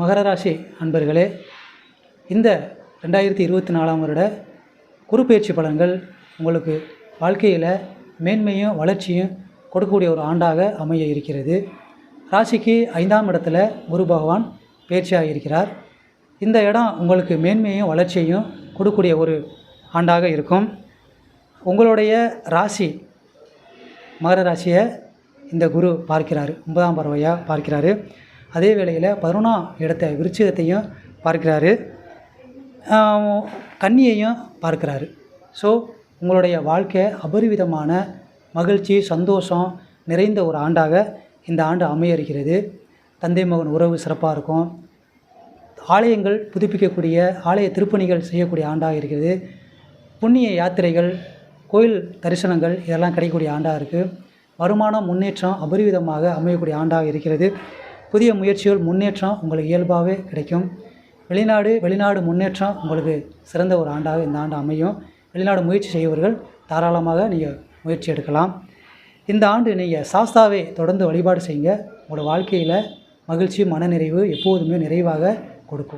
மகர ராசி அன்பர்களே, இந்த 2024ஆம் வருட குருப்பெயர்ச்சி பலன்கள் உங்களுக்கு வாழ்க்கையில் மேன்மையும் வளர்ச்சியும் கொடுக்கக்கூடிய ஒரு ஆண்டாக அமைய இருக்கிறது. ராசிக்கு 5ஆம் இடத்துல குரு பகவான் பயிற்சியாக இருக்கிறார். இந்த இடம் உங்களுக்கு மேன்மையும் வளர்ச்சியையும் கொடுக்கக்கூடிய ஒரு ஆண்டாக இருக்கும். உங்களுடைய ராசி மகர ராசியை இந்த குரு பார்க்கிறார், 9ஆம் பார்வையாக பார்க்கிறாரு. அதே வேளையில் 11ஆம் இடத்த விருச்சிகத்தையும் பார்க்கிறாரு, கன்னியையும் பார்க்கிறாரு. ஸோ உங்களுடைய வாழ்க்கை அபரிவிதமான மகிழ்ச்சி சந்தோஷம் நிறைந்த ஒரு ஆண்டாக இந்த ஆண்டு அமைய இருக்கிறது. தந்தை மகன் உறவு சிறப்பாக இருக்கும். ஆலயங்கள் புதுப்பிக்கக்கூடிய ஆலய திருப்பணிகள் செய்யக்கூடிய ஆண்டாக இருக்கிறது. புண்ணிய யாத்திரைகள் கோயில் தரிசனங்கள் இதெல்லாம் கிடைக்கக்கூடிய ஆண்டாக இருக்குது. வருமானம் முன்னேற்றம் அபரிவிதமாக அமையக்கூடிய ஆண்டாக இருக்கிறது. புதிய முயற்சிகள் முன்னேற்றம் உங்களுக்கு இயல்பாகவே கிடைக்கும். வெளிநாடு முன்னேற்றம் உங்களுக்கு சிறந்த ஒரு ஆண்டாக இந்த ஆண்டு அமையும். வெளிநாடு முயற்சி செய்பவர்கள் தாராளமாக நீங்கள் முயற்சி எடுக்கலாம். இந்த ஆண்டு நீங்கள் சாஸ்தாவை தொடர்ந்து வழிபாடு செய்யுங்க. உங்களோட வாழ்க்கையில் மகிழ்ச்சி மனநிறைவு எப்போதுமே நிறைவாக கொடுக்கும்.